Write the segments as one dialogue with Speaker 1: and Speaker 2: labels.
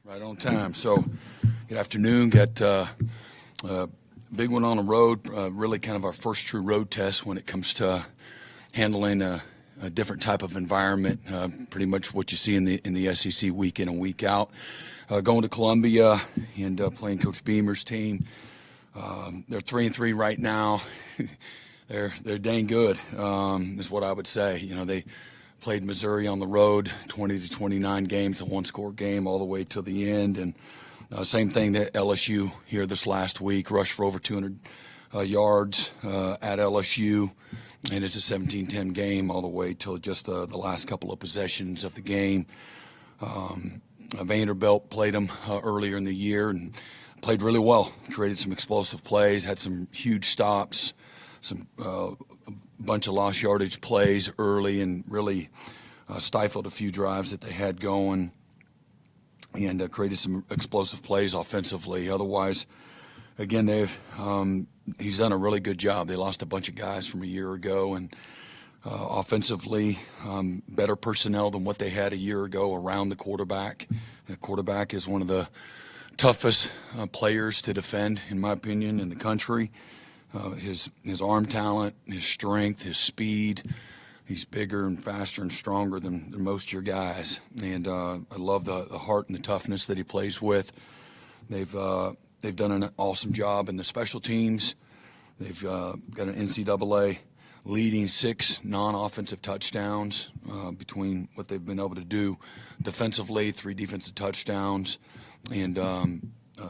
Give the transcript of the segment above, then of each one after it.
Speaker 1: Right on time. So, good afternoon. Got a big one on the road. Really, kind of our first true road test when it comes to handling a different type of environment. Pretty much what you see in the SEC week in and week out. Going to Columbia and playing Coach Beamer's team. They're 3-3 right now. They're dang good, is what I would say. You know, they played Missouri on the road, 20-29 games, a one-score game all the way till the end. And same thing that LSU here this last week, rushed for over 200 yards at LSU. And it's a 17-10 game all the way till just the last couple of possessions of the game. Vanderbilt played them earlier in the year and played really well, created some explosive plays, had some huge stops, some bunch of lost yardage plays early, and really stifled a few drives that they had going, and created some explosive plays offensively. Otherwise, again, he's done a really good job. They lost a bunch of guys from a year ago, and offensively, better personnel than what they had a year ago around the quarterback. The quarterback is one of the toughest players to defend, in my opinion, in the country. His arm talent, his strength, his speed. He's bigger and faster and stronger than most of your guys. And I love the heart and the toughness that he plays with. They've done an awesome job in the special teams. They've got an NCAA leading 6 non-offensive touchdowns between what they've been able to do defensively, 3 defensive touchdowns, and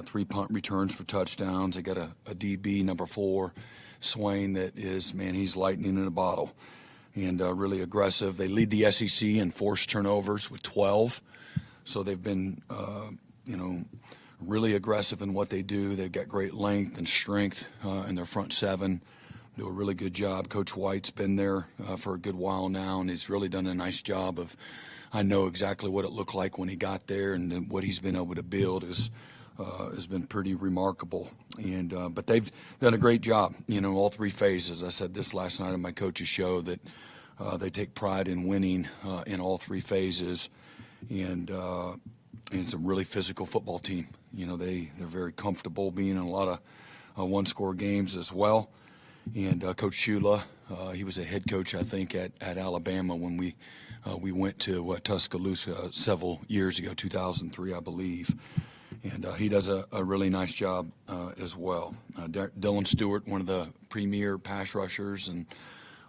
Speaker 1: 3 punt returns for touchdowns. They got a DB, number 4, Swain, that is, man, he's lightning in a bottle and really aggressive. They lead the SEC in forced turnovers with 12. So they've been, really aggressive in what they do. They've got great length and strength in their front 7. They do a really good job. Coach White's been there for a good while now, and he's really done a nice job of, I know exactly what it looked like when he got there, and what he's been able to build has been pretty remarkable. And but they've done a great job, all 3 phases. I said this last night on my coach's show, that they take pride in winning in all 3 phases, and it's a really physical football team. They're very comfortable being in a lot of one-score games as well. And Coach Shula, he was a head coach, I think, at Alabama when we went to Tuscaloosa several years ago, 2003, I believe. And he does a really nice job as well. Dylan Stewart, one of the premier pass rushers and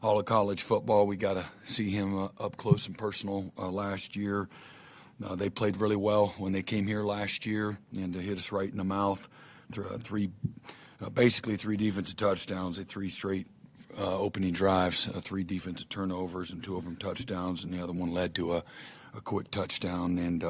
Speaker 1: all of college football. We got to see him up close and personal last year. They played really well when they came here last year, and hit us right in the mouth through basically 3 defensive touchdowns, 3 straight opening drives, 3 defensive turnovers, and 2 of them touchdowns, and the other one led to a quick touchdown. And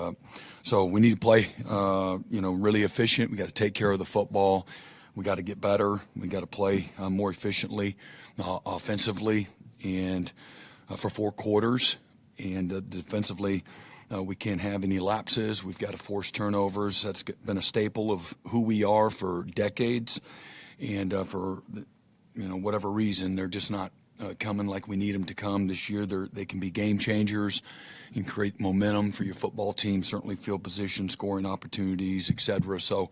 Speaker 1: so we need to play, really efficient. We got to take care of the football. We got to get better. We got to play more efficiently offensively, and for 4 quarters. And defensively, we can't have any lapses. We've got to force turnovers. That's been a staple of who we are for decades. And for whatever reason, they're just not coming like we need them to come this year. They can be game changers and create momentum for your football team, certainly field position, scoring opportunities, etc. So,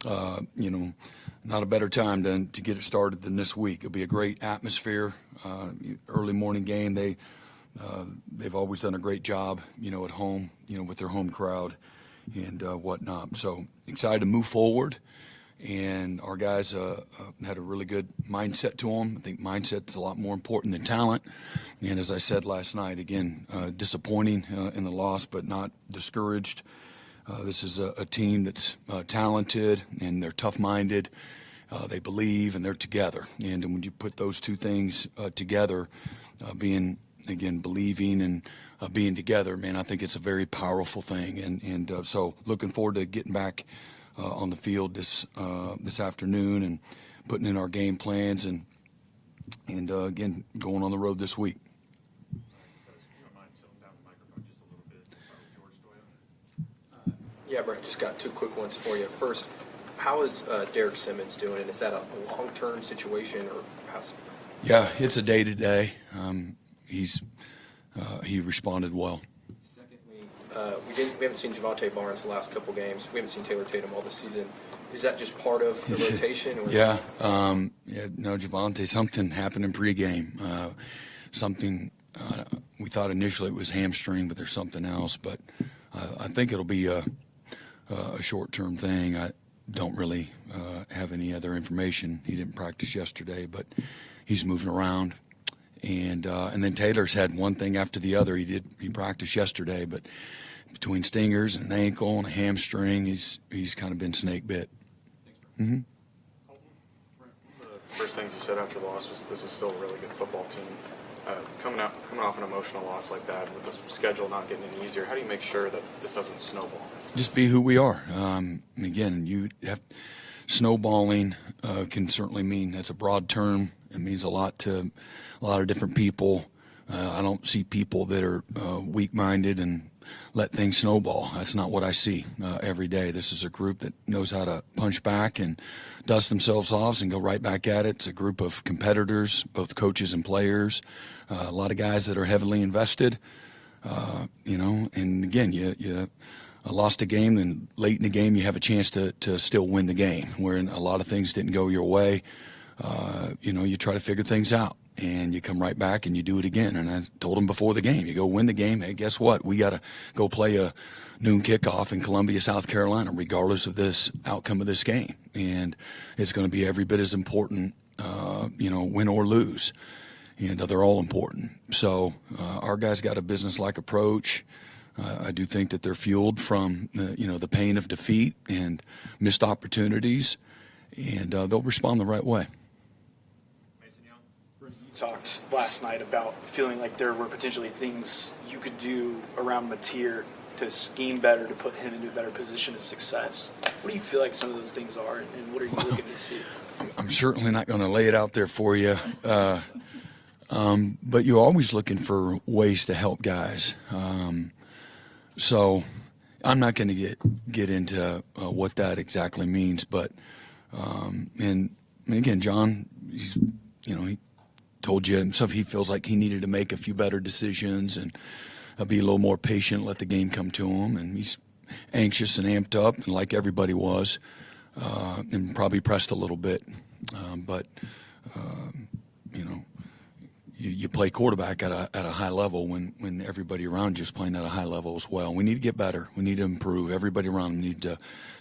Speaker 1: not a better time to get it started than this week. It'll be a great atmosphere, early morning game. They've always done a great job, at home, with their home crowd and whatnot. So excited to move forward. And our guys had a really good mindset to them. I think mindset's a lot more important than talent. And as I said last night, again, disappointing in the loss, but not discouraged. This is a team that's talented, and they're tough-minded. They believe, and they're together. And when you put those 2 things together, being, again, believing and being together, man, I think it's a very powerful thing. And so looking forward to getting back on the field this afternoon and putting in our game plans and again, going on the road this week.
Speaker 2: Yeah, Brent, just got 2 quick ones for you. First, how is Derek Simmons doing? And is that a long-term situation, or how's?
Speaker 1: Yeah, it's a day-to-day. He responded well.
Speaker 2: Secondly, we haven't seen Javonte Barnes the last couple games. We haven't seen Tatum all this season. Is that just part of the rotation? Or
Speaker 1: No, Javonte, something happened in pregame. We thought initially it was hamstring, but there's something else. But I think it'll be a short-term thing. I don't really have any other information. He didn't practice yesterday, but he's moving around. And then Taylor's had one thing after the other. He practiced yesterday, but between stingers and an ankle and a hamstring, he's kind of been snake bit. Mm-hmm.
Speaker 3: The first things you said after the loss was this is still a really good football team. Coming off an emotional loss like that, with the schedule not getting any easier, how do you make sure that this doesn't snowball?
Speaker 1: Just be who we are. Again, snowballing can certainly mean, that's a broad term. It means a lot to a lot of different people. I don't see people that are weak-minded and let things snowball. That's not what I see every day. This is a group that knows how to punch back and dust themselves off and go right back at it. It's a group of competitors, both coaches and players, a lot of guys that are heavily invested, and again, you lost a game, and late in the game you have a chance to still win the game, where a lot of things didn't go your way. You try to figure things out. And you come right back and you do it again. And I told him before the game, you go win the game. Hey, guess what? We got to go play a noon kickoff in Columbia, South Carolina, regardless of this outcome of this game. And it's going to be every bit as important, win or lose. And they're all important. So our guys got a business-like approach. I do think that they're fueled from the pain of defeat and missed opportunities, and they'll respond the right way.
Speaker 4: Talked last night about feeling like there were potentially things you could do around Mateer to scheme better, to put him into a better position of success. What do you feel like some of those things are, and what are you looking to see?
Speaker 1: I'm certainly not going to lay it out there for you, but you're always looking for ways to help guys. So I'm not going to get into what that exactly means, but and again, John, he told you himself he feels like he needed to make a few better decisions and be a little more patient, let the game come to him. And he's anxious and amped up, and like everybody was, and probably pressed a little bit. But you play quarterback at a high level when everybody around you is playing at a high level as well. We need to get better. We need to improve. Everybody around them need to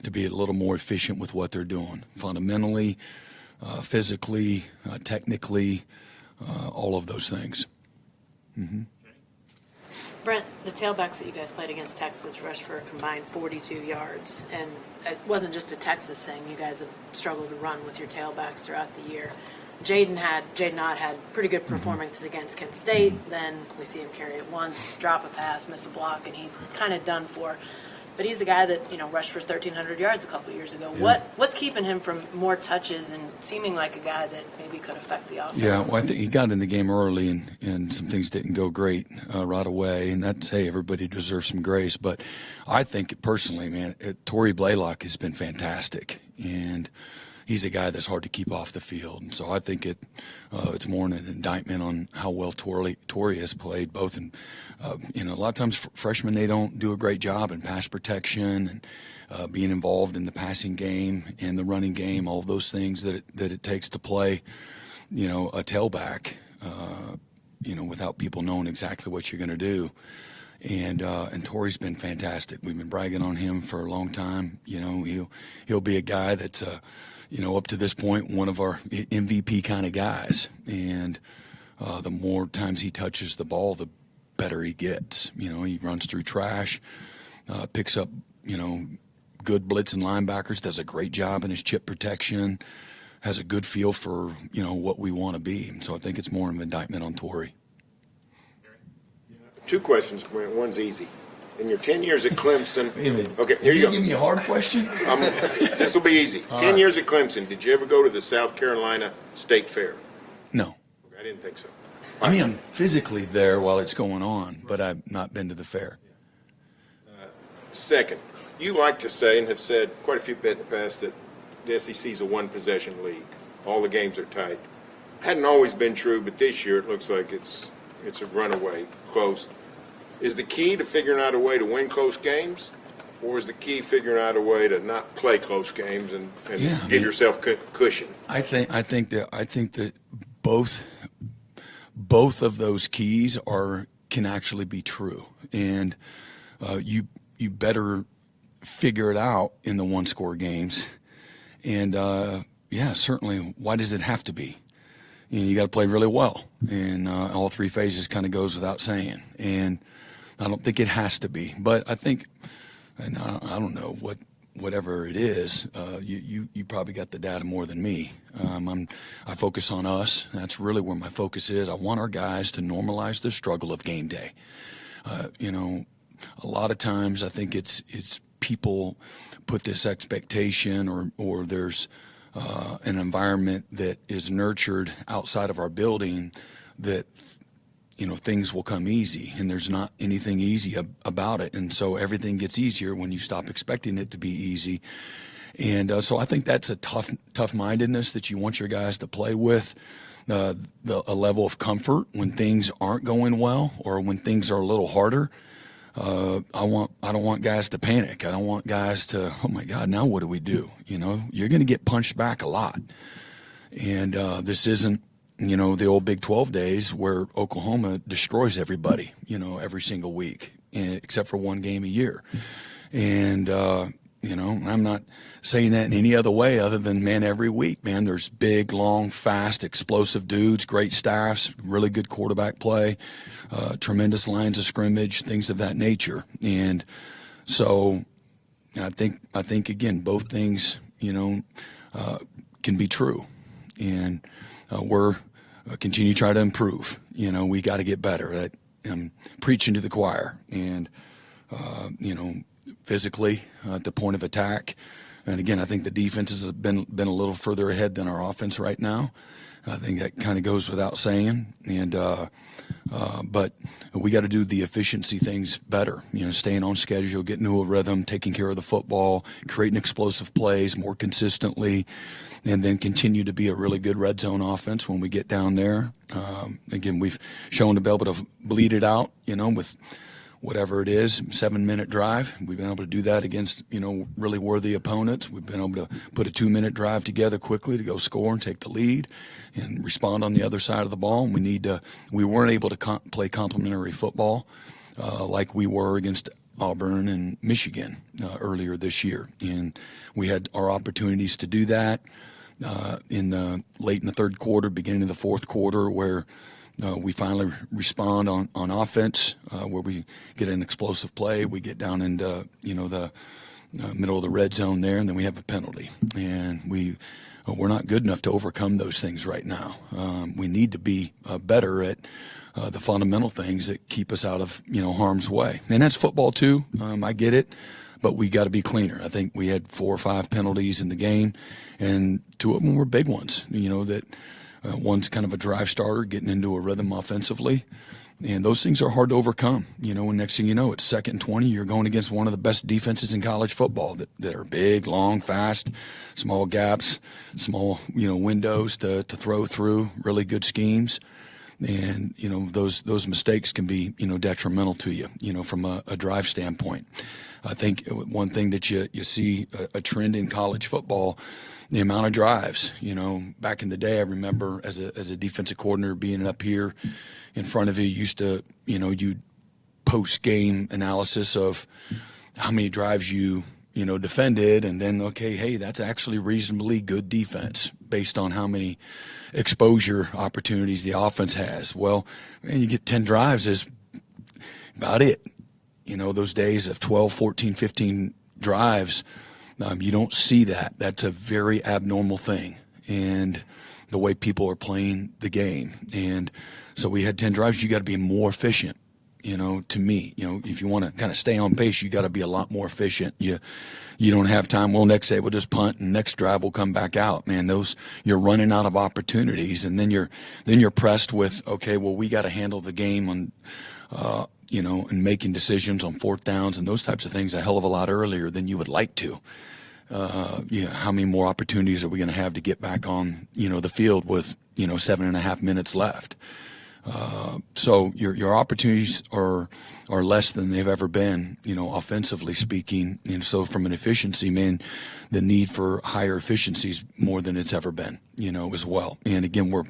Speaker 1: be a little more efficient with what they're doing, fundamentally, physically, technically. All of those things. Mm-hmm.
Speaker 5: Brent, the tailbacks that you guys played against Texas rushed for a combined 42 yards, and it wasn't just a Texas thing. You guys have struggled to run with your tailbacks throughout the year. Jadyn Ott had pretty good performances against Kent State. Then we see him carry it once, drop a pass, miss a block, and he's kind of done for. But he's the guy that rushed for 1,300 yards a couple years ago. Yeah. What's keeping him from more touches and seeming like a guy that maybe could affect the offense?
Speaker 1: Yeah, well, I think he got in the game early and some things didn't go great right away. And that's, hey, everybody deserves some grace. But I think personally, man, Tory Blaylock has been fantastic. And he's a guy that's hard to keep off the field. And so I think it's more an indictment on how well Tory has played, both in, a lot of times freshmen, they don't do a great job in pass protection and being involved in the passing game and the running game, all of those things that it takes to play, a tailback, without people knowing exactly what you're going to do. And Tory's been fantastic. We've been bragging on him for a long time. He'll be a guy that's up to this point, one of our MVP kind of guys. And the more times he touches the ball, the better he gets. He runs through trash, picks up, good blitzing linebackers, does a great job in his chip protection, has a good feel for, what we want to be. So I think it's more of an indictment on Tory.
Speaker 6: Two questions, Brent. One's easy. In your 10 years at Clemson,
Speaker 1: Wait a minute.
Speaker 6: Okay, here you go.
Speaker 1: Give me a hard question?
Speaker 6: This will be easy. 10 years at Clemson, did you ever go to the South Carolina State Fair?
Speaker 1: No.
Speaker 6: I didn't think so.
Speaker 1: I'm physically there while it's going on, but I've not been to the fair.
Speaker 6: Second, you like to say and have said quite a few bit in the past that the SEC is a one-possession league. All the games are tight. Hadn't always been true, but this year it looks like it's a runaway, close. Is the key to figuring out a way to win close games, or is the key figuring out a way to not play close games and give yourself cushion?
Speaker 1: I think that both of those keys can actually be true, and you better figure it out in the one-score games. And certainly, why does it have to be? You got to play really well, and all three phases kind of goes without saying. And I don't think it has to be, but I think, and I don't know whatever it is, you probably got the data more than me. I focus on us. That's really where my focus is. I want our guys to normalize the struggle of game day. A lot of times I think it's people put this expectation or there's an environment that is nurtured outside of our building that things will come easy, and there's not anything easy about it. And so everything gets easier when you stop expecting it to be easy. And so I think that's a tough-mindedness that you want your guys to play with, a level of comfort when things aren't going well or when things are a little harder. I don't want guys to panic. I don't want guys to, oh my God, now what do we do? You're going to get punched back a lot. And this isn't, the old Big 12 days where Oklahoma destroys everybody, every single week, except for one game a year. And, I'm not saying that in any other way other than, man, every week, man, there's big, long, fast, explosive dudes, great staffs, really good quarterback play, tremendous lines of scrimmage, things of that nature. And so I think again, both things, can be true. And we're continue to try to improve. We got to get better. I'm preaching to the choir. And, physically at the point of attack. And again, I think the defenses have been a little further ahead than our offense right now. I think that kind of goes without saying. And but we got to do the efficiency things better. Staying on schedule, getting to a rhythm, taking care of the football, creating explosive plays more consistently, and then continue to be a really good red zone offense when we get down there. Again, we've shown to be able to bleed it out, with whatever it is, 7-minute drive. We've been able to do that against, really worthy opponents. We've been able to put a 2-minute drive together quickly to go score and take the lead and respond on the other side of the ball. And we weren't able to play complementary football like we were against Auburn and Michigan earlier this year. And we had our opportunities to do that late in the third quarter, beginning of the fourth quarter, where we finally respond on offense, where we get an explosive play. We get down into the middle of the red zone there, and then we have a penalty. And we're not good enough to overcome those things right now. We need to be better at the fundamental things that keep us out of harm's way. And that's football too. I get it, but we got to be cleaner. I think we had 4 or 5 penalties in the game, and 2 of them were big ones. That. One's kind of a drive starter, getting into a rhythm offensively. And those things are hard to overcome. And next thing you know, it's 2nd and 20. You're going against one of the best defenses in college football that are big, long, fast, small gaps, small, windows to throw through, really good schemes. And, those mistakes can be, detrimental to you, from a drive standpoint. I think one thing that you see a trend in college football, the amount of drives. Back in the day, I remember as a defensive coordinator being up here in front of you, used to, you'd post game analysis of how many drives you defended, and then, okay, hey, that's actually reasonably good defense based on how many exposure opportunities the offense has. Well, man, you get 10 drives is about it. Those days of 12, 14, 15 drives, you don't see that. That's a very abnormal thing, and the way people are playing the game. And so we had 10 drives. You got to be more efficient. To me, if you want to kind of stay on pace, you got to be a lot more efficient. You don't have time. Well, next day we'll just punt, and next drive will come back out. Man, you're running out of opportunities, and then you're pressed with, okay, well, we got to handle the game on, and making decisions on 4th downs and those types of things a hell of a lot earlier than you would like to. How many more opportunities are we going to have to get back on, the field with, 7.5 minutes left? So your opportunities are less than they've ever been, offensively speaking. And so from an efficiency, man, the need for higher efficiency is more than it's ever been, as well. And again, we're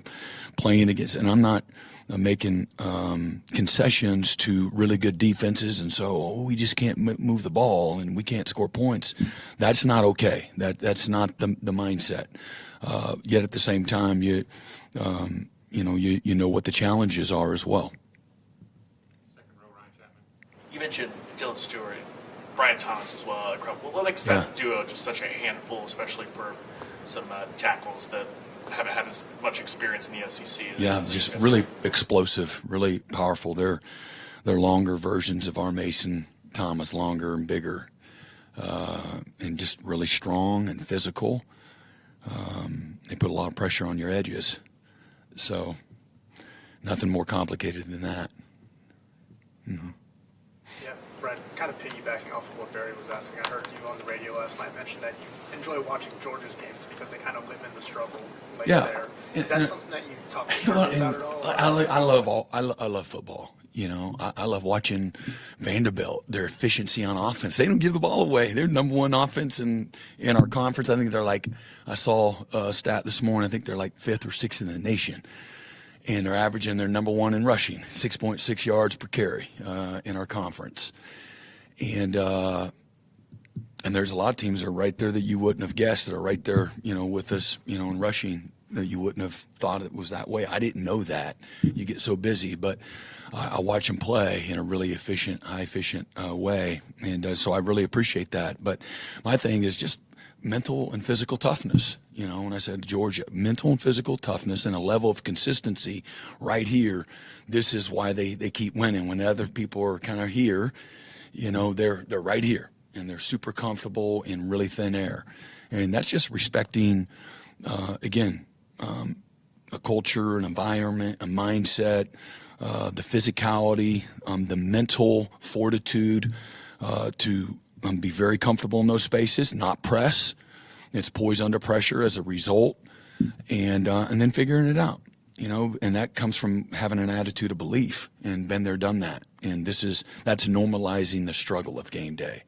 Speaker 1: playing against, and I'm not making concessions to really good defenses, and so we just can't move the ball and we can't score points. That's not okay. That's not the mindset. Yet at the same time, you know what the challenges are as well.
Speaker 3: Second row, Ryan Chapman.
Speaker 7: You mentioned Dylan Stewart, Brian Thomas as well. What makes that duo just such a handful, especially for some tackles that haven't had as much experience in the SEC?
Speaker 1: Yeah, just really explosive, really powerful. They're longer versions of our Mason Thomas, longer and bigger, and just really strong and physical. They put a lot of pressure on your edges. So nothing more complicated than that. Mm-hmm.
Speaker 8: Yeah, Brent, kind of piggybacking off of what Barry was asking, I heard you on the radio last night mention that you enjoy watching Georgia's games because they kind of live in the struggle there. Is that something that you talk about at all?
Speaker 1: I love football. I love watching Vanderbilt, their efficiency on offense. They don't give the ball away. They're number one offense in our conference. I think they're I saw a stat this morning, I think they're 5th or 6th in the nation. And they're averaging, they're number one in rushing, 6.6 yards per carry in our conference. And there's a lot of teams that are right there that you wouldn't have guessed that are right there, with us, in rushing, that you wouldn't have thought it was that way. I didn't know that. You get so busy, but I watch them play in a really high efficient way. And so I really appreciate that. But my thing is just mental and physical toughness. When I said Georgia, mental and physical toughness and a level of consistency right here. This is why they keep winning. When other people are kind of here, they're right here and they're super comfortable in really thin air. And that's just respecting, a culture, an environment, a mindset, the physicality, the mental fortitude to be very comfortable in those spaces, not press. It's poised under pressure as a result, and then figuring it out, and that comes from having an attitude of belief and been there, done that. And that's normalizing the struggle of game day.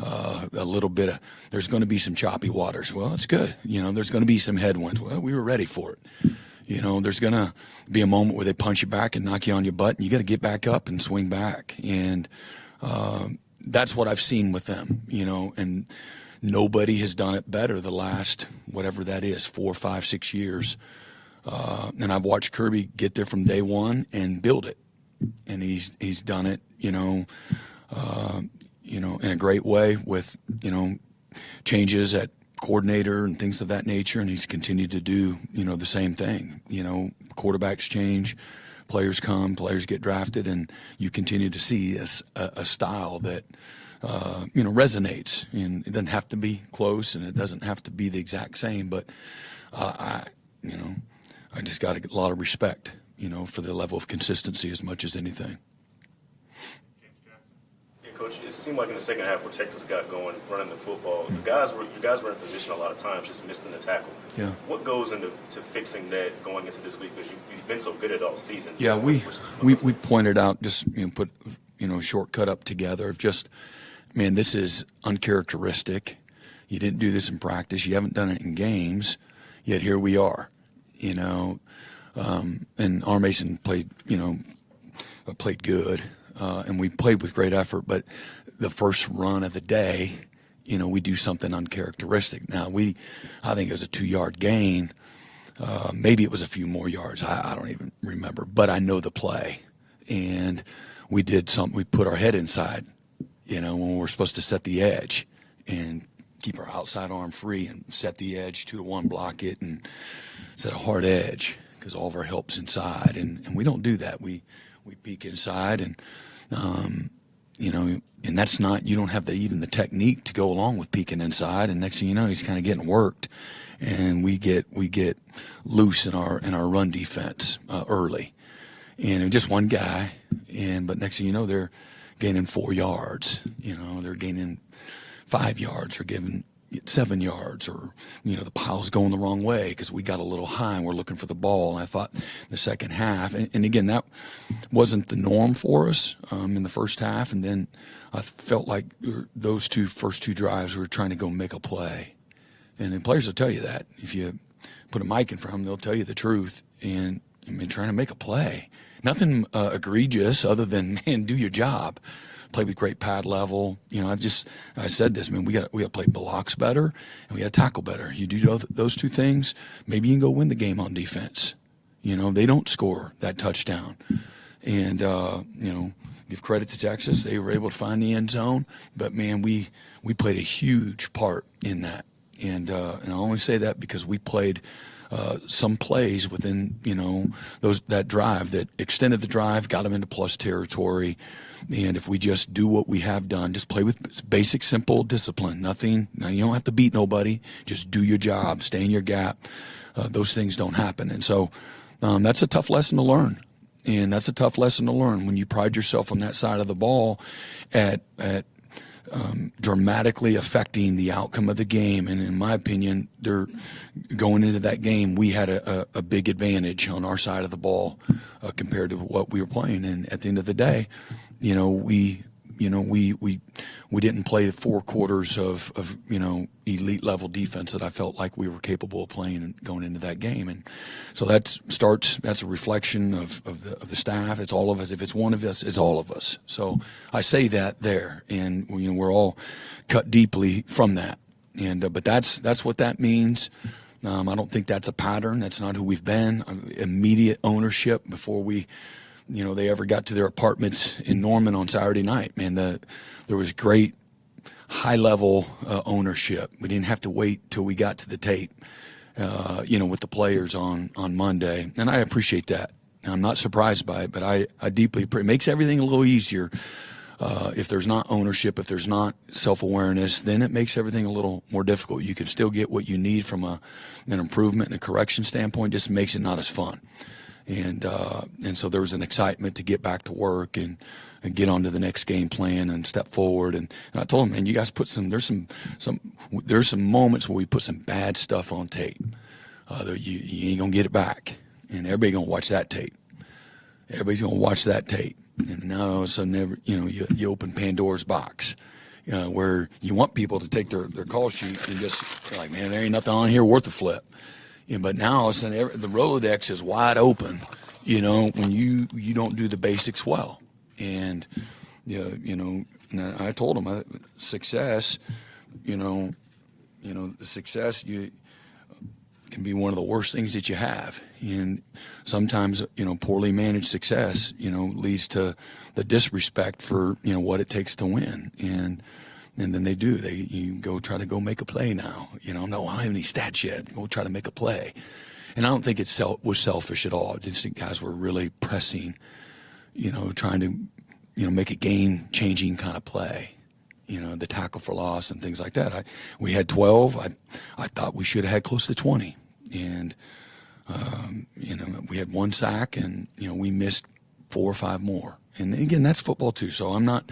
Speaker 1: A little bit of, there's going to be some choppy waters. Well, it's good. There's going to be some headwinds. Well, we were ready for it. There's going to be a moment where they punch you back and knock you on your butt, and you got to get back up and swing back. And that's what I've seen with them, and nobody has done it better the last, whatever that is, 4, 5, 6 years. And I've watched Kirby get there from day one and build it. And he's done it, in a great way with, changes at coordinator and things of that nature. And he's continued to do, the same thing. Quarterbacks change, players come, players get drafted, and you continue to see a style that, resonates. And it doesn't have to be close, and it doesn't have to be the exact same. But I just got a lot of respect, for the level of consistency as much as anything.
Speaker 9: Coach, it seemed like in the second half where Texas got going, running the football, you guys were in position a lot of times, just missed in the tackle.
Speaker 1: Yeah.
Speaker 9: What goes into fixing that going into this week? Because you've been so good at all season.
Speaker 1: Yeah, we pointed out, just put a shortcut up together of just, man, this is uncharacteristic. You didn't do this in practice. You haven't done it in games, yet here we are. And R. Mason played good. And we played with great effort, but the first run of the day, we do something uncharacteristic. Now, I think it was a 2-yard gain. Maybe it was a few more yards. I don't even remember, but I know the play. And we did something. We put our head inside, when we're supposed to set the edge and keep our outside arm free and set the edge 2-to-1, block it, and set a hard edge because all of our help's inside. And we don't do that. We peek inside, and and that's not, you don't have even the technique to go along with peeking inside. And next thing you know, he's kind of getting worked, and we get loose in our run defense early, and just one guy, but next thing you know, they're gaining 4 yards. They're gaining 5 yards, or 7 yards, or the pile's going the wrong way because we got a little high and we're looking for the ball. And I thought the second half, and again, that wasn't the norm for us in the first half. And then I felt like those first two drives we were trying to go make a play. And then players will tell you that. If you put a mic in front of them, they'll tell you the truth. And trying to make a play. Nothing egregious other than, man, do your job. Play with great pad level. I said this, we got to play blocks better and we got to tackle better. You do those two things, maybe you can go win the game on defense. They don't score that touchdown. And, give credit to Texas. They were able to find the end zone. But, man, we played a huge part in that. And I only say that because we played some plays within, that drive that extended the drive, got them into plus territory. And if we just do what we have done, just play with basic, simple discipline, nothing. Now, you don't have to beat nobody. Just do your job, stay in your gap. Those things don't happen. And so that's a tough lesson to learn. And that's a tough lesson to learn when you pride yourself on that side of the ball at dramatically affecting the outcome of the game. And in my opinion, going into that game, we had a big advantage on our side of the ball compared to what we were playing. And at the end of the day, we didn't play 4 quarters of elite level defense that I felt like we were capable of playing and going into that game. And so that's a reflection of the staff. It's all of us. If it's one of us, it's all of us. So I say that there, and we're all cut deeply from that. And but that's what that means. I don't think that's a pattern. That's not who we've been. Immediate ownership before they ever got to their apartments in Norman on Saturday night. Man, there was great high-level ownership. We didn't have to wait till we got to the tape, with the players on Monday. And I appreciate that. I'm not surprised by it, but I deeply appreciate it. It makes everything a little easier. If there's not ownership, if there's not self-awareness, then it makes everything a little more difficult. You can still get what you need from an improvement and a correction standpoint, just makes it not as fun. And so there was an excitement to get back to work and get on to the next game plan and step forward. And I told him, man, you guys there's some moments where we put some bad stuff on tape. You ain't gonna get it back, and everybody's gonna watch that tape. Everybody's gonna watch that tape. And now all of a sudden, you open Pandora's box, where you want people to take their call sheet and just like, man, there ain't nothing on here worth a flip. But now all of a sudden, the Rolodex is wide open, when you don't do the basics well. And, and I told him success, success can be one of the worst things that you have. And sometimes, poorly managed success, leads to the disrespect for, what it takes to win. And then you go try to go make a play now. No, I don't have any stats yet. Go try to make a play. And I don't think it was selfish at all. I just think guys were really pressing, trying to, make a game-changing kind of play. The tackle for loss and things like that. We had 12. I thought we should have had close to 20. And, we had 1 sack and, we missed 4 or 5 more. And again, that's football too. So that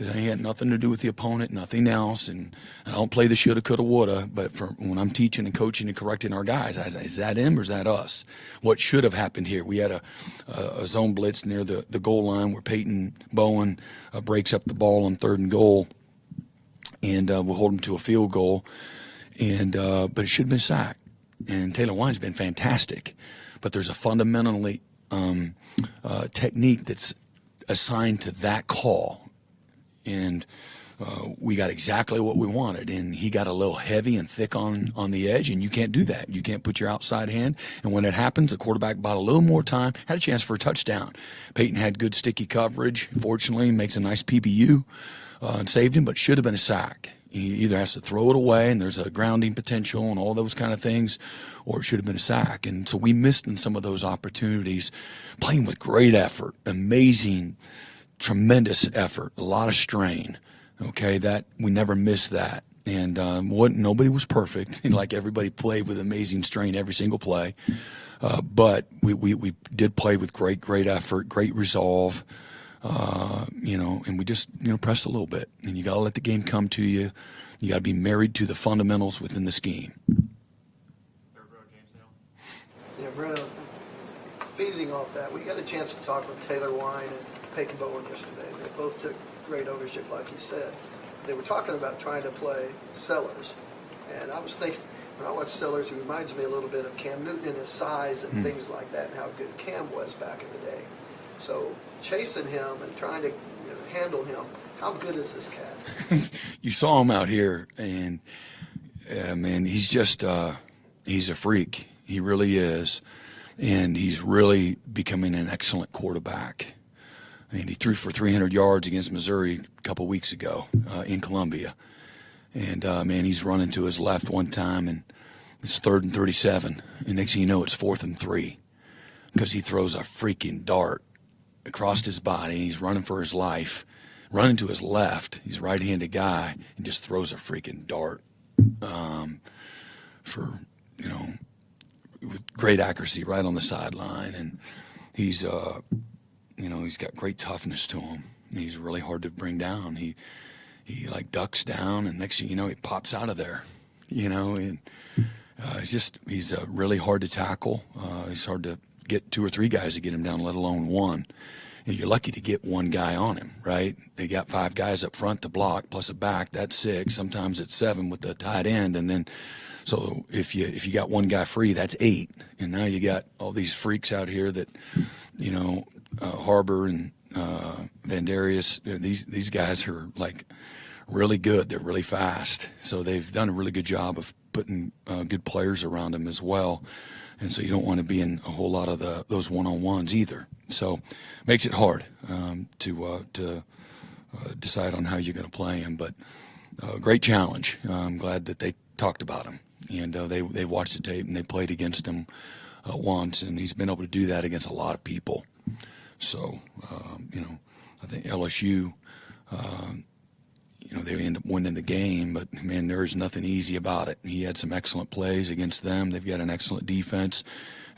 Speaker 1: ain't nothing to do with the opponent, nothing else. And I don't play the shoulda, coulda, woulda. But when I'm teaching and coaching and correcting our guys, is that him or is that us? What should have happened here? We had a zone blitz near the goal line where Peyton Bowen breaks up the ball on 3rd and goal, and we'll hold him to a field goal. And but it should have been a sack. And Taylor Wine's been fantastic, but there's a fundamentally technique that's assigned to that call, and we got exactly what we wanted. And he got a little heavy and thick on the edge, and you can't do that. You can't put your outside hand. And when it happens, the quarterback bought a little more time, had a chance for a touchdown. Peyton had good sticky coverage. Fortunately, makes a nice PBU and saved him, but should have been a sack. He either has to throw it away, and there's a grounding potential and all those kind of things, or it should have been a sack. And so we missed in some of those opportunities, playing with great effort, amazing, tremendous effort, a lot of strain. Okay, that we never missed that. And nobody was perfect. Like everybody played with amazing strain every single play. But we did play with great effort, great resolve. And we just, pressed a little bit. And you got to let the game come to you. You got to be married to the fundamentals within the scheme.
Speaker 10: Yeah, Brent, feeding off that, we had a chance to talk with Taylor Wine and Peyton Bowen yesterday. They both took great ownership, like you said. They were talking about trying to play Sellers. And I was thinking, when I watch Sellers, he reminds me a little bit of Cam Newton in his size and things like that, and how good Cam was back in the day. So chasing him and trying to handle him, how good is this cat?
Speaker 1: You saw him out here, and man, he's just he's a freak. He really is, and he's really becoming an excellent quarterback. And he threw for 300 yards against Missouri a couple weeks ago in Columbia. And, man, he's running to his left one time, and it's 3rd and 37. And next thing you know, it's 4th and 3 because he throws a freaking dart across his body. He's running for his life, running to his left. He's a right-handed guy and just throws a freaking dart with great accuracy right on the sideline. And he's he's got great toughness to him. He's really hard to bring down. He like ducks down, and next thing you know, he pops out of there. And he's really hard to tackle. He's hard to get 2 or 3 guys to get him down, let alone one. And you're lucky to get one guy on him, right? They got 5 guys up front to block, plus a back. That's 6. Sometimes it's 7 with the tight end, and then so if you got one guy free, that's 8. And now you got all these freaks out here that Harbor and Vandarius, these guys are like really good. They're really fast. So they've done a really good job of putting good players around them as well. And so you don't want to be in a whole lot of those one-on-ones either. So makes it hard to decide on how you're going to play him. But great challenge. I'm glad that they talked about him. And they watched the tape, and they played against him once. And he's been able to do that against a lot of people. So, I think LSU, they end up winning the game, but, man, there's nothing easy about it. He had some excellent plays against them. They've got an excellent defense.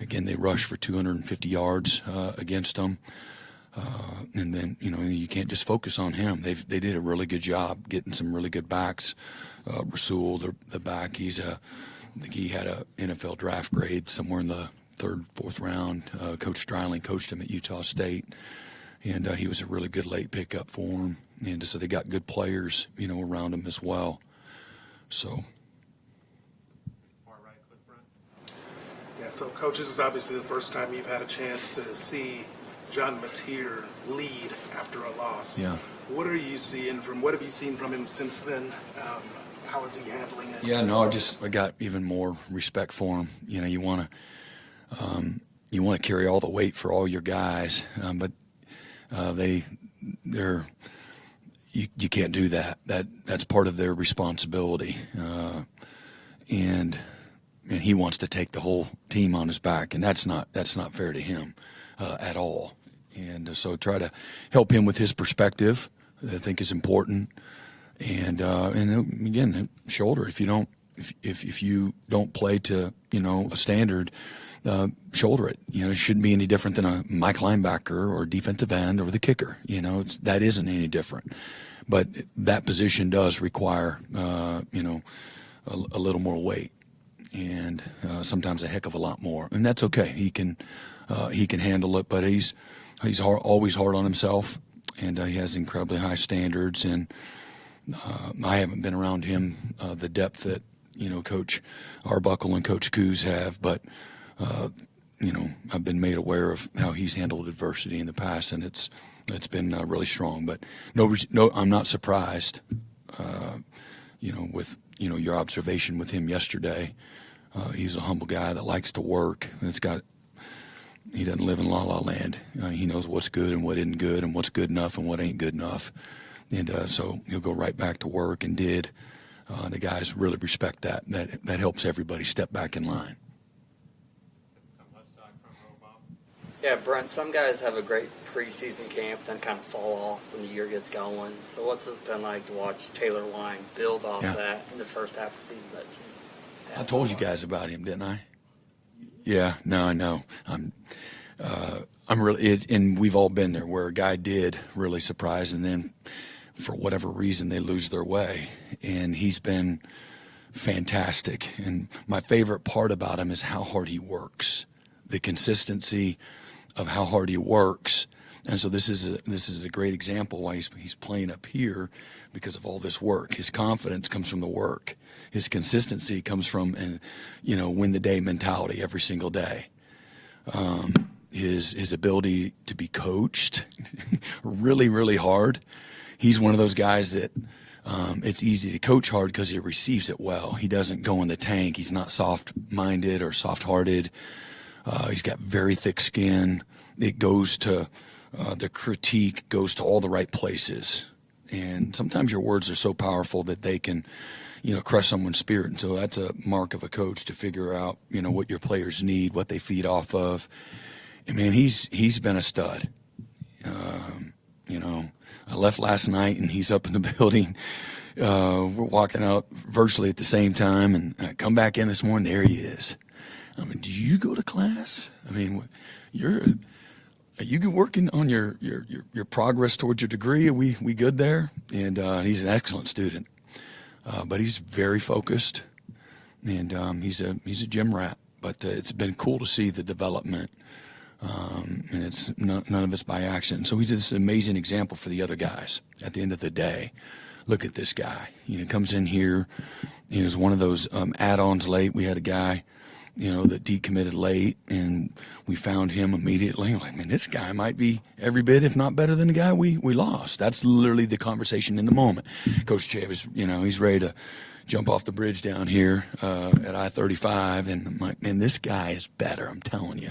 Speaker 1: Again, they rushed for 250 yards against them. And then, you can't just focus on him. They did a really good job getting some really good backs. Rasul, the back, I think he had a NFL draft grade somewhere in the 3rd, 4th round. Coach Stryling coached him at Utah State, and he was a really good late pickup for him. And so they got good players, around him as well. So.
Speaker 11: Yeah, so Coach, this is obviously the first time you've had a chance to see John Mateer lead after a loss.
Speaker 1: Yeah.
Speaker 11: What have you seen from him since then? How is he handling it?
Speaker 1: Yeah, no, I got even more respect for him. You want to carry all the weight for all your guys, but you can't do that. That's part of their responsibility, and he wants to take the whole team on his back, and that's not fair to him at all. And so try to help him with his perspective. I think is important. And again, shoulder. If you don't play to a standard, shoulder it. It shouldn't be any different than a Mike linebacker or defensive end or the kicker. That isn't any different. But that position does require a little more weight, and sometimes a heck of a lot more. And that's okay. He can handle it. But he's always hard on himself, and he has incredibly high standards. And I haven't been around him the depth that Coach Arbuckle and Coach Coos have, but I've been made aware of how he's handled adversity in the past, and it's been really strong. But no, I'm not surprised. With your observation with him yesterday, he's a humble guy that likes to work. He doesn't live in La La Land. He knows what's good and what isn't good, and what's good enough and what ain't good enough. And so he'll go right back to work, and did. The guys really respect that. That helps everybody step back in line.
Speaker 12: Yeah, Brent, some guys have a great preseason camp, then kind of fall off when the year gets going. So what's it been like to watch Taylor Wine build off that in the first half of the season?
Speaker 1: I told you guys about him, didn't I? Yeah, no, I know. I'm really, and we've all been there where a guy did really surprise, and then for whatever reason, they lose their way. And he's been fantastic. And my favorite part about him is how hard he works, the consistency of how hard he works. And so this is a great example why he's playing up here, because of all this work. His confidence comes from the work. His consistency comes from, win the day mentality every single day. His ability to be coached really, really hard. He's one of those guys that it's easy to coach hard because he receives it well. He doesn't go in the tank. He's not soft-minded or soft-hearted. He's got very thick skin. It goes to the critique goes to all the right places. And sometimes your words are so powerful that they can, crush someone's spirit. And so that's a mark of a coach, to figure out, what your players need, what they feed off of. And man, he's been a stud. I left last night and he's up in the building. We're walking out virtually at the same time, and I come back in this morning, there he is. I mean, do you go to class? I mean, are you working on your progress towards your degree? Are we good there? And he's an excellent student, but he's very focused, and he's a gym rat. But it's been cool to see the development, and it's none of it's by accident. So he's this amazing example for the other guys. At the end of the day, look at this guy. Comes in here. He was one of those add-ons late. We had a guy, that decommitted late, and we found him immediately. I'm like, man, this guy might be every bit, if not better than the guy we lost. That's literally the conversation in the moment. Coach Chavis, he's ready to jump off the bridge down here at I-35, and I'm like, man, this guy is better, I'm telling you.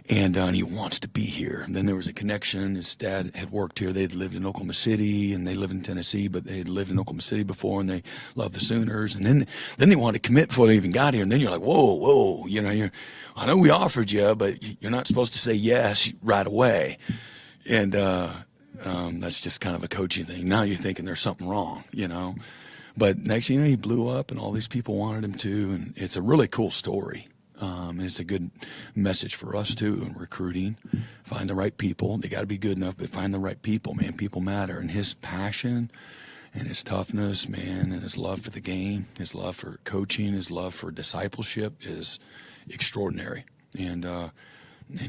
Speaker 1: And he wants to be here. And then there was a connection. His dad had worked here. They had lived in Oklahoma City, and they live in Tennessee, but they had lived in Oklahoma City before, and they loved the Sooners. And then they wanted to commit before they even got here. And then you're like, whoa, I know we offered you, but you're not supposed to say yes right away. And that's just kind of a coaching thing. Now you're thinking there's something wrong, But next thing you know, he blew up, and all these people wanted him to, and it's a really cool story. And it's a good message for us, too, in recruiting. Find the right people. They got to be good enough, but find the right people, man. People matter. And his passion and his toughness, man, and his love for the game, his love for coaching, his love for discipleship is extraordinary. And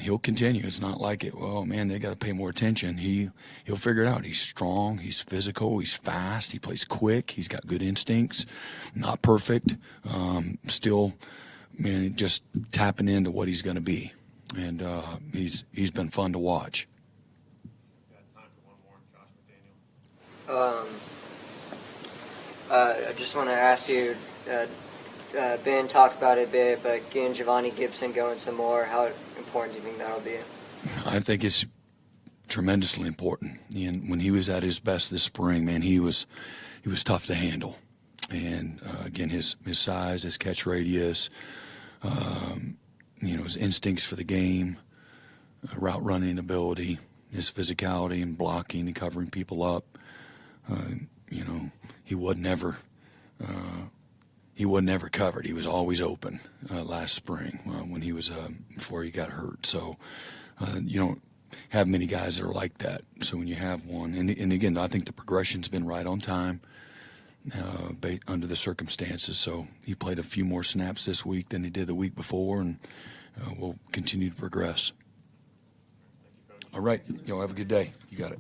Speaker 1: he'll continue. It's not like it, well, man, they got to pay more attention. He'll figure it out. He's strong. He's physical. He's fast. He plays quick. He's got good instincts. Not perfect. Still, man, just tapping into what he's going to be, and he's been fun to watch.
Speaker 13: I just want to ask you, Ben talked about it a bit, but getting Javonnie Gibson going some more, how important do you think that'll be?
Speaker 1: I think it's tremendously important. And when he was at his best this spring, man, he was tough to handle. And again, his size, his catch radius, his instincts for the game, route running ability, his physicality and blocking and covering people up. He wasn't ever covered. He was always open last spring when he was before he got hurt. So you don't have many guys that are like that. So when you have one, and again, I think the progression's been right on time. Under the circumstances. So he played a few more snaps this week than he did the week before, and we'll continue to progress. All right. Y'all have a good day. You got it.